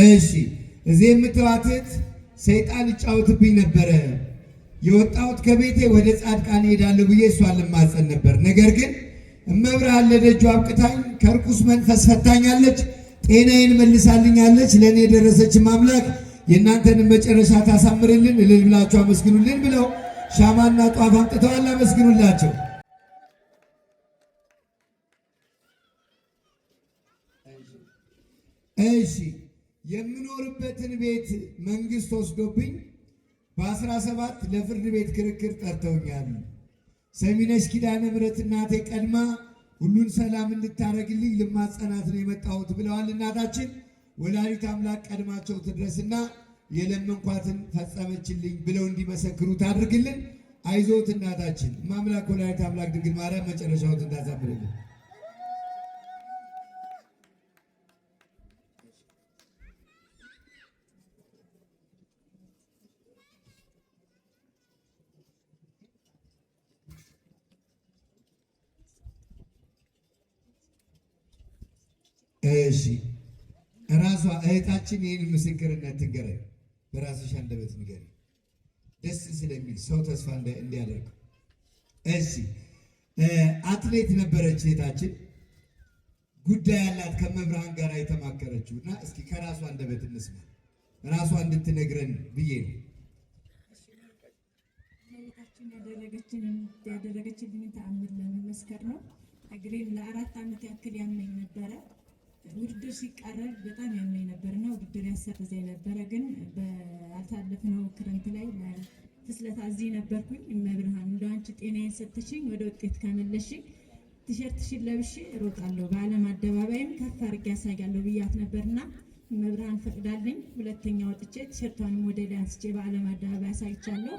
እሺ እዚህ የምትዋትት ሰይጣን ይጫወትብኝ ነበረ። የወጣሁት ከቤቴ ወደ ጻድቃን ሄዳለሁ ብዬ እሷን ልማጸን ነበር። ነገር ግን እመብርሃን ለደጁ አብቅታኝ ከርኩስ መንፈስ ፈታኛለች፣ ጤናዬን መልሳልኛለች። ለእኔ የደረሰች አምላክ የእናንተን መጨረሻ ታሳምርልን፣ እልል ብላችሁ አመስግኑልን ብለው ሻማና ጧፍ አምጥተዋል። አመስግኑላቸው። እሺ የምኖርበትን ቤት መንግስት ወስዶብኝ በ17 ለፍርድ ቤት ክርክር ጠርተውኛል። ሰሚነሽ ኪዳነ ምሕረት እናቴ ቀድማ ሁሉን ሰላም እንድታረግልኝ ልማጸናት ነው የመጣሁት ብለዋል። እናታችን ወላዲተ አምላክ ቀድማቸው ትድረስና የለመንኳትን ፈጸመችልኝ ብለው እንዲመሰክሩ ታድርግልን። አይዞት እናታችን ማምላክ ወላዲተ አምላክ ድንግል ማርያም መጨረሻዎትን ታሳምርልን። እሺ ራሷ እህታችን ይህን ምስክርነት ትንገረን፣ በራስሽ አንደበት ንገሪ፣ ደስ ስለሚል ሰው ተስፋ እንዲያደርግ። እሺ አትሌት ነበረች እህታችን፣ ጉዳይ ያላት ከመብርሃን ጋር የተማከረችው እና እስኪ ከራሷ አንደበት እንስማ፣ ራሷ እንድትነግረን ብዬ ነው። ያደረገችልኝ ተአምር ለመመስከር ነው። እግሬን ለ4 ዓመት ያክል ያመኝ ነበረ። ውድድር ሲቃረብ በጣም ያመኝ ነበርና ውድድር ያሰርዘኝ ነበረ። ግን በአልታለፍነው ክረምት ላይ ለፍስለታ እዚህ ነበርኩኝ። እመብርሃን እንደው አንቺ ጤናዬን ሰጥተሽኝ ወደ ውጤት ካመለሽኝ ቲሸርትሽን ለብሼ እሮጣለሁ፣ በዓለም አደባባይም ከፍ አድርጌ ያሳያለሁ ብያት ነበርና እመብርሃን ፈቅዳልኝ። ሁለተኛ ወጥቼ ቲሸርቷንም ወደ ላይ አንስቼ በዓለም አደባባይ ያሳይቻለሁ።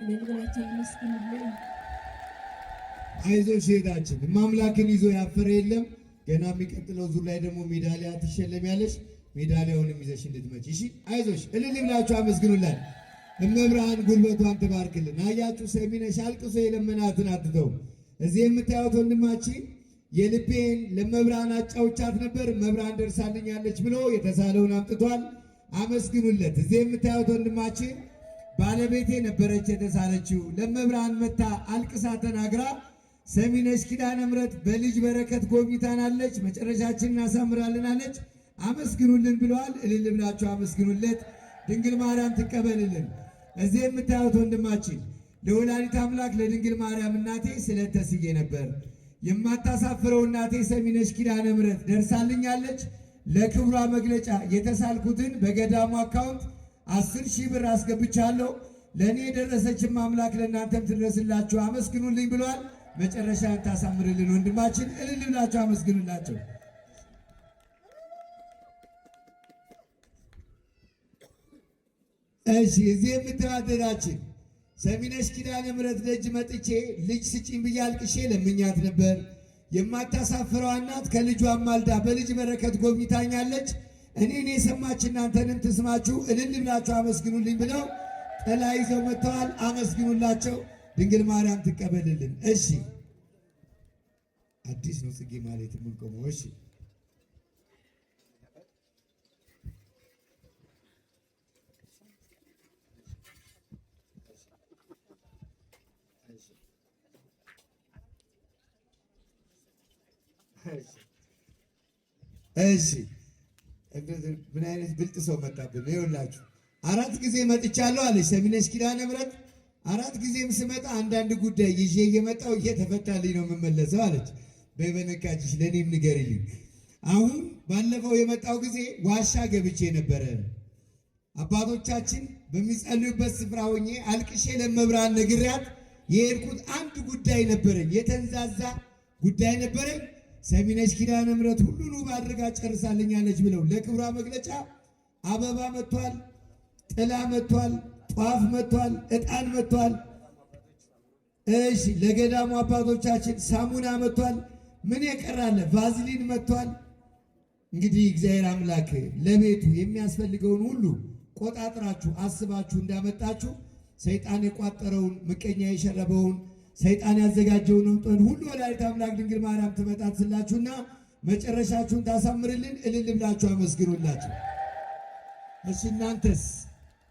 ለልባቸው መስኪን አይዞሽ እህታችን፣ ማምላክን ይዞ ያፈረ የለም። ገና የሚቀጥለው ዙር ላይ ደግሞ ሜዳሊያ ትሸለሚያለሽ። ሜዳሊያውንም ይዘሽ እንድትመጪ እሺ። አይዞሽ እልል ብላችሁ አመስግኑላት። እመብርሃን ጉልበቷን ትባርክልን። አያችሁ ሰሚነሽ አልቅሶ የለመናትን አትተው። እዚህ የምታዩት ወንድማችን የልቤን ለመብርሃን አጫውቻት ነበር፣ መብርሃን ደርሳልኛለች ብሎ የተሳለውን አምጥቷል። አመስግኑለት። እዚህ የምታዩት ወንድማችን ባለቤቴ ነበረች የተሳለችው፣ ለመብርሃን መታ አልቅሳ ተናግራ ሰሚነሽ ኪዳነ ምሕረት በልጅ በረከት ጎብኝታናለች፣ መጨረሻችንን አሳምራልናለች። አመስግኑልን ብለዋል። እልል ብላችሁ አመስግኑለት። ድንግል ማርያም ትቀበልልን። እዚህ የምታዩት ወንድማችን ለወላዲተ አምላክ ለድንግል ማርያም እናቴ ስለት ተስዬ ነበር። የማታሳፍረው እናቴ ሰሚነሽ ኪዳነ ምሕረት ደርሳልኛለች። ለክብሯ መግለጫ የተሳልኩትን በገዳሙ አካውንት 10,000 ብር አስገብቻለሁ። ለእኔ የደረሰችም አምላክ ለእናንተም ትድረስላችሁ፣ አመስግኑልኝ ብለዋል። መጨረሻን ታሳምርልን ወንድማችን። እልል ብላችሁ አመስግኑላቸው። እሺ እዚህ የምትዋደዳችን ሰሚነሽ ኪዳነ ምሕረት ደጅ መጥቼ ልጅ ስጪኝ ብዬ አልቅሼ ለምኛት ነበር። የማታሳፍረው እናት ከልጇ ማልዳ በልጅ በረከት ጎብኝታኛለች። እኔን የሰማች እናንተንም ትስማችሁ። እልል ብላችሁ አመስግኑልኝ ብለው ጥላ ይዘው መጥተዋል። አመስግኑላቸው። ድንግል ማርያም ትቀበልልን። እሺ አዲስ ነው ጽጌ ማለት የምንቆመው። እሺ እሺ ምን አይነት ብልጥ ሰው መጣብን! ይኸውላችሁ 4 ጊዜ መጥቻለሁ አለች ሰሚነሽ ኪዳነ ምሕረት። 4 ጊዜም ስመጣ አንዳንድ ጉዳይ ይዤ እየመጣሁ እየተፈታልኝ ነው የምመለሰው አለች። በበነካችሽ ለእኔም ንገሪልኝ። አሁን ባለፈው የመጣው ጊዜ ዋሻ ገብቼ ነበረ። አባቶቻችን በሚጸልዩበት ስፍራ ሆኜ አልቅሼ ለመብርሃን ነግሬያት የሄድኩት አንድ ጉዳይ ነበረኝ፣ የተንዛዛ ጉዳይ ነበረኝ። ሰሚነሽ ኪዳነ ምሕረት ሁሉን ውብ አድርጋ ጨርሳልኛለች ብለው ለክብሯ መግለጫ አበባ መጥቷል፣ ጥላ መጥቷል፣ ጧፍ መጥቷል፣ ዕጣን መጥቷል። እሺ ለገዳሙ አባቶቻችን ሳሙና መጥቷል። ምን የቀራለ? ቫዝሊን መጥቷል። እንግዲህ እግዚአብሔር አምላክ ለቤቱ የሚያስፈልገውን ሁሉ ቆጣጥራችሁ አስባችሁ እንዳመጣችሁ ሰይጣን የቋጠረውን ምቀኛ የሸረበውን ሰይጣን ያዘጋጀውን እንጦን ሁሉ ወላዲተ አምላክ ድንግል ማርያም ትመጣትላችሁና መጨረሻችሁን ታሳምርልን። እልል ብላችሁ አመስግኑላችሁ። እሺ እናንተስ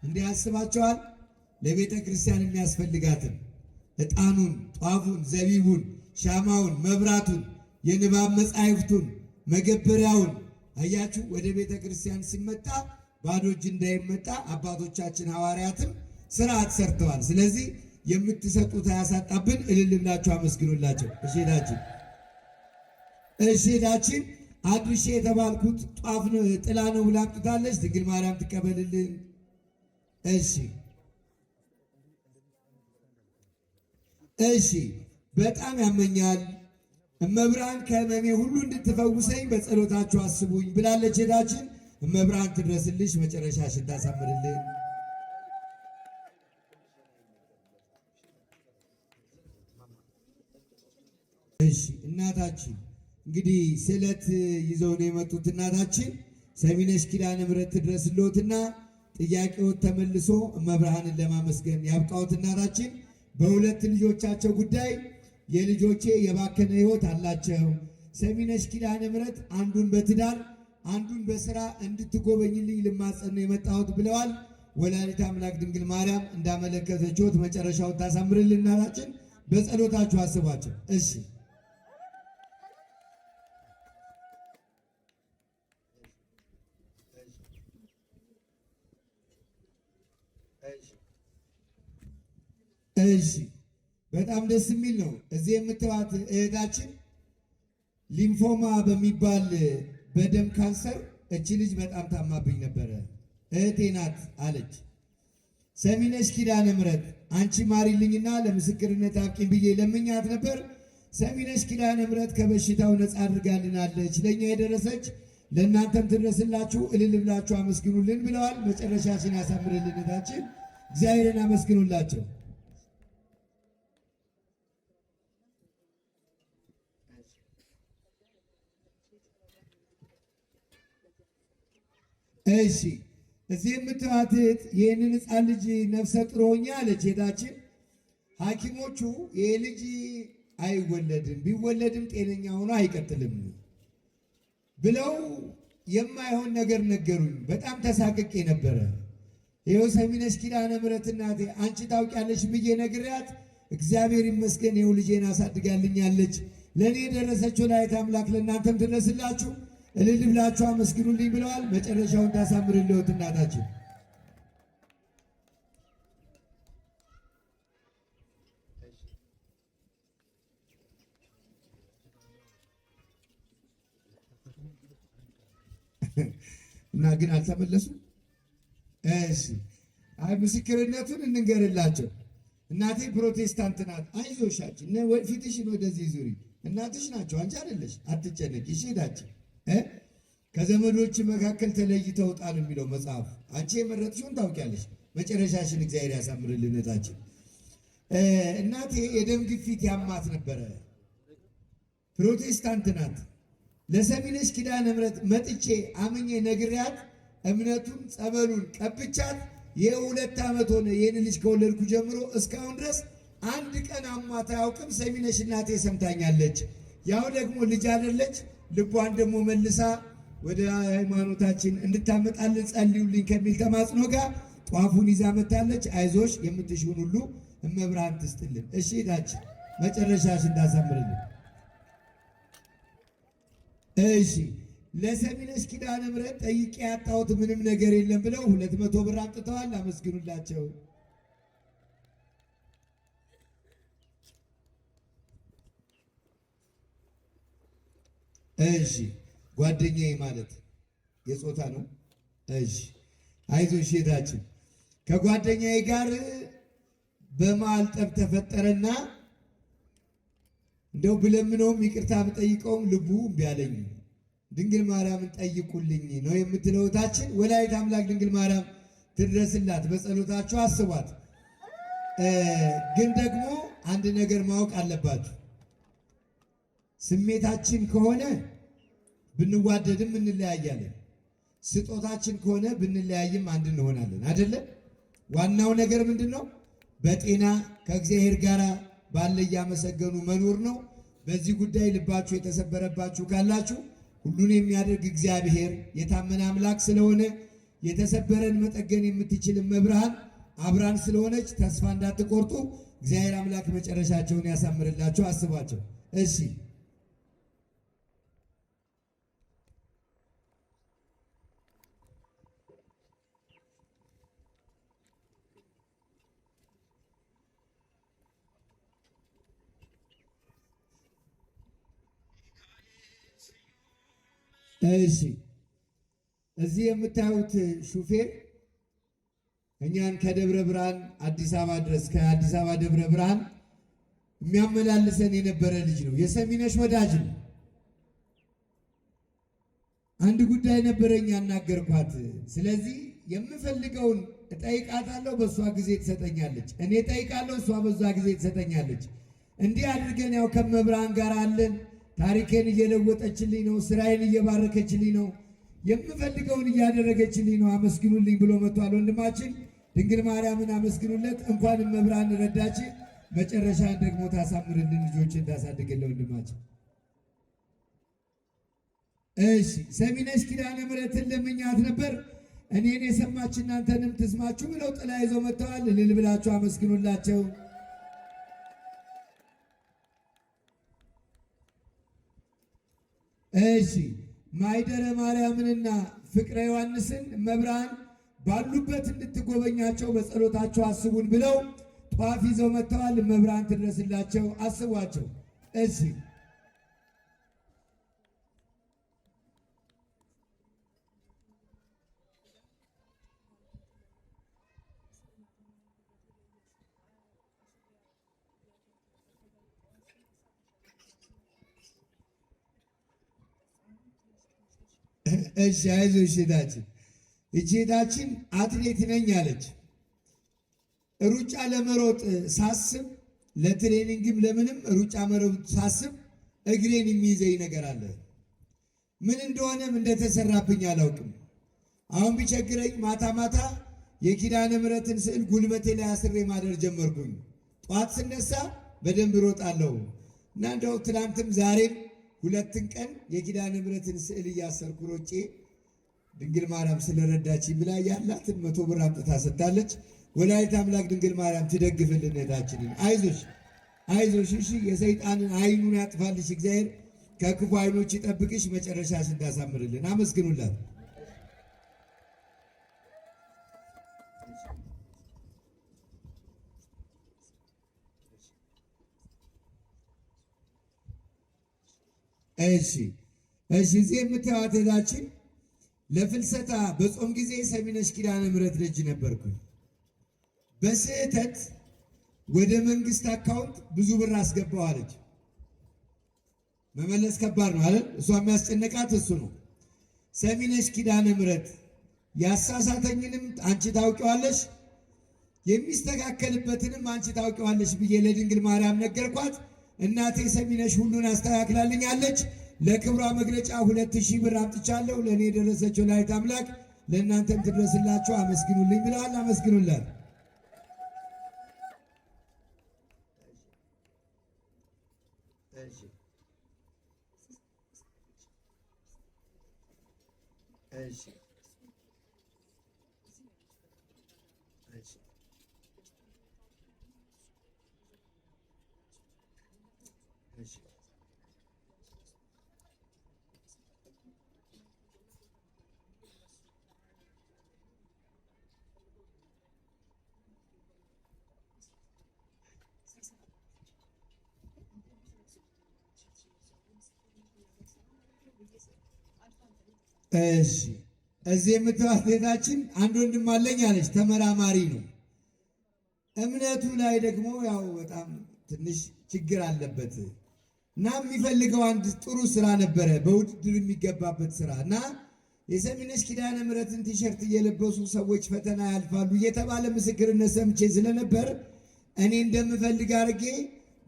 እንዲህ አስባችኋል? ለቤተ ክርስቲያን የሚያስፈልጋትን ዕጣኑን፣ ጧፉን፣ ዘቢቡን፣ ሻማውን፣ መብራቱን፣ የንባብ መጻሕፍቱን፣ መገበሪያውን አያችሁ። ወደ ቤተ ክርስቲያን ሲመጣ ባዶ እጅ እንዳይመጣ አባቶቻችን ሐዋርያትም ስርዓት ሰርተዋል። ስለዚህ የምትሰጡት አያሳጣብን። እልል ብላችሁ አመስግኑላቸው። እሺዳችን አድርሼ የተባልኩት ጧፍ ጥላ ነው ብላ አምጥታለች። ድንግል ማርያም ትቀበልልን። እሺ በጣም ያመኛል፣ እመብርሃን ከሕመሜ ሁሉ እንድትፈውሰኝ በጸሎታችሁ አስቡኝ ብላለች። ሄዳችን እመብርሃን ትድረስልሽ፣ መጨረሻሽን ታሳምርልን። እሺ እናታችን እንግዲህ ስዕለት ይዘው ነው የመጡት። እናታችን ሰሚነሽ ኪዳነ ምሕረት ትድረስልዎትና ጥያቄዎት ተመልሶ እመብርሃንን ለማመስገን ያብቃዎት። እናታችን በሁለት ልጆቻቸው ጉዳይ የልጆቼ የባከነ ሕይወት አላቸው፣ ሰሚነሽ ኪዳነ ምሕረት አንዱን በትዳር አንዱን በስራ እንድትጎበኝልኝ ልማጸን ነው የመጣሁት ብለዋል። ወላዲተ አምላክ ድንግል ማርያም እንዳመለከተችዎት መጨረሻውን ታሳምርልን። እናታችን በጸሎታችሁ አስቧቸው። እሺ እሺ በጣም ደስ የሚል ነው። እዚህ የምትዋት እህታችን ሊምፎማ በሚባል በደም ካንሰር እቺ ልጅ በጣም ታማብኝ ነበረ፣ እህቴ ናት አለች። ሰሚነሽ ኪዳነ ምሕረት አንቺ ማሪልኝና ለምስክርነት አብቂኝ ብዬ ለምኛት ነበር። ሰሚነሽ ኪዳነ ምሕረት ከበሽታው ነፃ አድርጋልናለች። ለእኛ የደረሰች ለእናንተም ትድረስላችሁ፣ እልል ብላችሁ አመስግኑልን ብለዋል። መጨረሻችን ያሳምርልን። እህታችን እግዚአብሔርን አመስግኑላቸው። እሺ እዚህ የምትዋት እህት ይህንን ሕፃን ልጅ ነፍሰ ጡር ሆኜ አለች። ሄዳችን ሐኪሞቹ ይህ ልጅ አይወለድም፣ ቢወለድም ጤነኛ ሆኖ አይቀጥልም ብለው የማይሆን ነገር ነገሩኝ። በጣም ተሳቅቄ ነበረ። ይኸው ሰሚነሽ ኪዳነ ምሕረት እናቴ አንቺ ታውቂያለሽ ብዬ ነግሬያት እግዚአብሔር ይመስገን ይኸው ልጄን አሳድጋልኛለች። ለእኔ የደረሰችው ወላዲተ አምላክ ለእናንተም ትድረስላችሁ፣ እልል ብላችሁ አመስግኑልኝ ብለዋል። መጨረሻውን ታሳምርልዎት እናታችን። እና ግን አልተመለሱም። እሺ አይ ምስክርነቱን እንንገርላቸው። እናቴ ፕሮቴስታንት ናት። አይዞሻችን ፊትሽን ወደዚህ ዙሪ፣ እናትሽ ናቸው አንቺ አይደለሽ፣ አትጨነቂ። እሺ ሄዳችን ከዘመዶች መካከል ተለይተው ጣሉ የሚለው መጽሐፍ። አንቺ የመረጥሽውን ታውቂያለሽ። መጨረሻሽን እግዚአብሔር ያሳምርልን። እህታችን እናቴ የደም ግፊት ያማት ነበረ፣ ፕሮቴስታንት ናት። ለሰሚነሽ ኪዳነ ምሕረት መጥቼ አምኜ ነግሪያት እምነቱን ጸበሉን ቀብቻት የ2 ዓመት ሆነ። ይህን ልጅ ከወለድኩ ጀምሮ እስካሁን ድረስ አንድ ቀን አሟት አያውቅም። ሰሚነሽ እናቴ ሰምታኛለች። ያው ደግሞ ልጅ አይደለች፣ ልቧን ደግሞ መልሳ ወደ ሃይማኖታችን እንድታመጣልን ጸልዩልኝ ከሚል ተማጽኖ ጋር ጧፉን ይዛ መታለች። አይዞሽ የምትሽውን ሁሉ እመብርሃን ትስጥልን። እሺ ሄዳችን መጨረሻሽ እንዳሳምርልን። እሺ ለሰሚነሽ ኪዳነ ምሕረት ጠይቄ ያጣሁት ምንም ነገር የለም ብለው 200 ብር አምጥተዋል። አመስግኑላቸው። እሺ ጓደኛዬ ማለት የጾታ ነው። እሺ አይዞሽ እህታችን ከጓደኛዬ ጋር በመሃል ጠብ ተፈጠረና እንደው ብለምነውም ይቅርታ ብጠይቀውም ልቡ እምቢ አለኝ። ድንግል ማርያምን ጠይቁልኝ ነው የምትለው እህታችን። ወላዲተ አምላክ ድንግል ማርያም ትድረስላት፣ በጸሎታችሁ አስቧት። ግን ደግሞ አንድ ነገር ማወቅ አለባችሁ። ስሜታችን ከሆነ ብንዋደድም እንለያያለን። ስጦታችን ከሆነ ብንለያይም አንድ እንሆናለን። አይደለም? ዋናው ነገር ምንድን ነው? በጤና ከእግዚአብሔር ጋር ባለ እያመሰገኑ መኖር ነው። በዚህ ጉዳይ ልባችሁ የተሰበረባችሁ ካላችሁ ሁሉን የሚያደርግ እግዚአብሔር የታመነ አምላክ ስለሆነ የተሰበረን መጠገን የምትችል መብርሃን አብራን ስለሆነች ተስፋ እንዳትቆርጡ እግዚአብሔር አምላክ መጨረሻቸውን ያሳምርላቸው። አስቧቸው። እሺ እሺ እዚህ የምታዩት ሹፌር እኛን ከደብረ ብርሃን አዲስ አበባ ድረስ ከአዲስ አበባ ደብረ ብርሃን የሚያመላልሰን የነበረ ልጅ ነው። የሰሚነሽ ወዳጅ ነው። አንድ ጉዳይ ነበረኝ ያናገርኳት። ስለዚህ የምፈልገውን እጠይቃታለሁ፣ በእሷ ጊዜ ትሰጠኛለች። እኔ እጠይቃለሁ፣ እሷ በዛ ጊዜ ትሰጠኛለች። እንዲህ አድርገን ያው ከመብርሃን ጋር አለን። ታሪኬን እየለወጠችልኝ ነው። ስራዬን እየባረከችልኝ ነው። የምፈልገውን እያደረገችልኝ ነው። አመስግኑልኝ ብሎ መጥቷል ወንድማችን። ድንግል ማርያምን አመስግኑለት። እንኳንም መብርሃን ረዳች፣ መጨረሻን ደግሞ ታሳምርልን፣ ልጆችን ታሳድግልን ወንድማችን። እሺ ሰሚነሽ ኪዳነ ምሕረትን ለምኛት ነበር። እኔን የሰማች እናንተንም ትስማችሁ ብለው ጥላ ይዘው መጥተዋል። እልል ብላችሁ አመስግኑላቸው። እሺ ማይደረ ማርያምንና ፍቅረ ዮሐንስን መብርሃን ባሉበት እንድትጎበኛቸው በጸሎታቸው አስቡን ብለው ጧፍ ይዘው መጥተዋል። መብርሃን ትድረስላቸው፣ አስቧቸው። እሺ እሺ አይዞሽ እህታችን። እቺ እህታችን አትሌት ነኝ አለች። ሩጫ ለመሮጥ ሳስብ ለትሬኒንግም ለምንም ሩጫ መሮጥ ሳስብ እግሬን የሚይዘኝ ነገር አለ። ምን እንደሆነም እንደተሰራብኝ አላውቅም። አሁን ቢቸግረኝ ማታ ማታ የኪዳነ ምሕረትን ስዕል ጉልበቴ ላይ አስሬ ማደር ጀመርኩኝ። ጠዋት ስነሳ በደንብ ሮጣለሁ እና እንደው ትናንትም ዛሬም ሁለትን ቀን የኪዳነ ምሕረትን ስዕል እያሰርኩ ሮጬ ድንግል ማርያም ስለረዳችኝ ብላ ያላትን 100 ብር አምጥታ ሰጥታለች። ወላዲተ አምላክ ድንግል ማርያም ትደግፍልን እህታችንን። አይዞሽ አይዞሽ። እሺ የሰይጣንን አይኑን ያጥፋልሽ እግዚአብሔር፣ ከክፉ አይኖች ይጠብቅሽ፣ መጨረሻሽን ታሳምርልን። አመስግኑላት። እሺ እሺ። እዚህ የምታዩት እህታችን ለፍልሰታ በጾም ጊዜ ሰሚነሽ ኪዳነ ምሕረት ልጅ ነበርኩኝ። በስህተት ወደ መንግስት አካውንት ብዙ ብር አስገባው አለች። መመለስ ከባድ ነው አይደል? እሷ የሚያስጨነቃት እሱ ነው። ሰሚነሽ ኪዳነ ምሕረት ያሳሳተኝንም አንቺ ታውቂዋለሽ፣ የሚስተካከልበትንም አንቺ ታውቂዋለሽ ብዬ ለድንግል ማርያም ነገርኳት። እናቴ ሰሚነሽ ሁሉን አስተካክላልኛለች። ለክብሯ መግለጫ 2000 ብር አምጥቻለሁ። ለእኔ የደረሰችው ወላዲተ አምላክ ለእናንተም ትድረስላችሁ፣ አመስግኑልኝ ብለዋል። አመስግኑላት። እሺ እዚህ የምትባት ቤታችን አንድ ወንድም አለኝ አለች። ተመራማሪ ነው። እምነቱ ላይ ደግሞ ያው በጣም ትንሽ ችግር አለበት እና የሚፈልገው አንድ ጥሩ ስራ ነበረ፣ በውድድር የሚገባበት ስራ እና የሰሚነሽ ኪዳነ ምሕረትን ቲሸርት እየለበሱ ሰዎች ፈተና ያልፋሉ እየተባለ ምስክርነት ሰምቼ ስለነበር እኔ እንደምፈልግ አድርጌ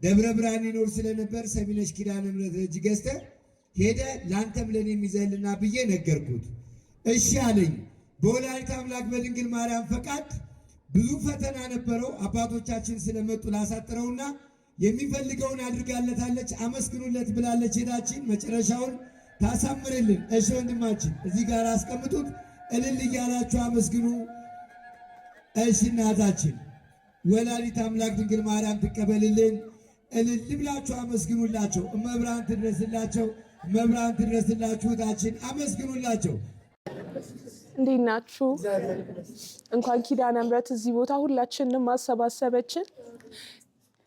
ደብረ ብርሃን ይኖር ስለነበር ሰሚነሽ ኪዳነ ምሕረት እጅ ገዝተህ ሄደ ለአንተም ለኔ የሚዘልና ብዬ ነገርኩት። እሺ አለኝ። በወላዲተ አምላክ በድንግል ማርያም ፈቃድ ብዙ ፈተና ነበረው። አባቶቻችን ስለመጡ ላሳጥረውና የሚፈልገውን አድርጋለታለች። አመስግኑለት ብላለች። ሄዳችን መጨረሻውን ታሳምርልን። እሺ ወንድማችን እዚህ ጋር አስቀምጡት። እልል እያላችሁ አመስግኑ። እሺ እናታችን ወላዲት አምላክ ድንግል ማርያም ትቀበልልን። እልል ብላችሁ አመስግኑላቸው። እመብርሃን ትድረስላቸው። እመብርሃን ትድረስላችሁ። እህታችን አመስግኑላቸው። እንዴት ናችሁ? እንኳን ኪዳነ ምሕረት እዚህ ቦታ ሁላችንንም ማሰባሰበችን።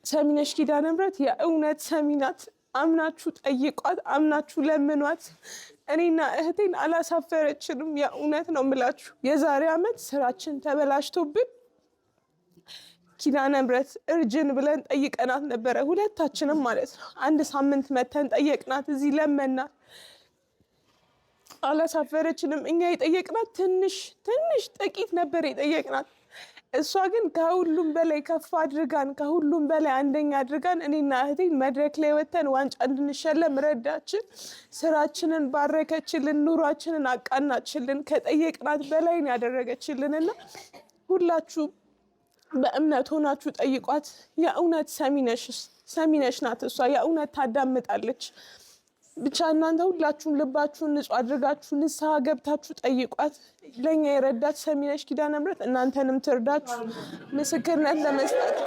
ሰሚነሽ ኪዳነ ምሕረት የእውነት ሰሚ ናት። አምናችሁ ጠይቋት፣ አምናችሁ ለምኗት። እኔና እህቴን አላሳፈረችንም። የእውነት ነው የምላችሁ። የዛሬ ዓመት ስራችን ተበላሽቶብን ኪዳነ ምሕረት እርጅን ብለን ጠይቀናት ነበረ፣ ሁለታችንም ማለት ነው። 1 ሳምንት መተን ጠየቅናት፣ እዚህ ለመናት፣ አላሳፈረችንም። እኛ የጠየቅናት ትንሽ ጥቂት ነበር የጠየቅናት። እሷ ግን ከሁሉም በላይ ከፍ አድርጋን፣ ከሁሉም በላይ አንደኛ አድርጋን እኔና እህቴን መድረክ ላይ ወተን ዋንጫ እንድንሸለም ረዳችን። ስራችንን ባረከችልን፣ ኑሯችንን አቃናችልን። ከጠየቅናት በላይ ነው ያደረገችልንና ሁላችሁም በእምነት ሆናችሁ ጠይቋት። የእውነት ሰሚነሽ ናት እሷ። የእውነት ታዳምጣለች። ብቻ እናንተ ሁላችሁም ልባችሁን ንጹህ አድርጋችሁ ንስሐ ገብታችሁ ጠይቋት። ለእኛ የረዳት ሰሚነሽ ኪዳነ ምሕረት እናንተንም ትርዳችሁ ምስክርነት ለመስጠት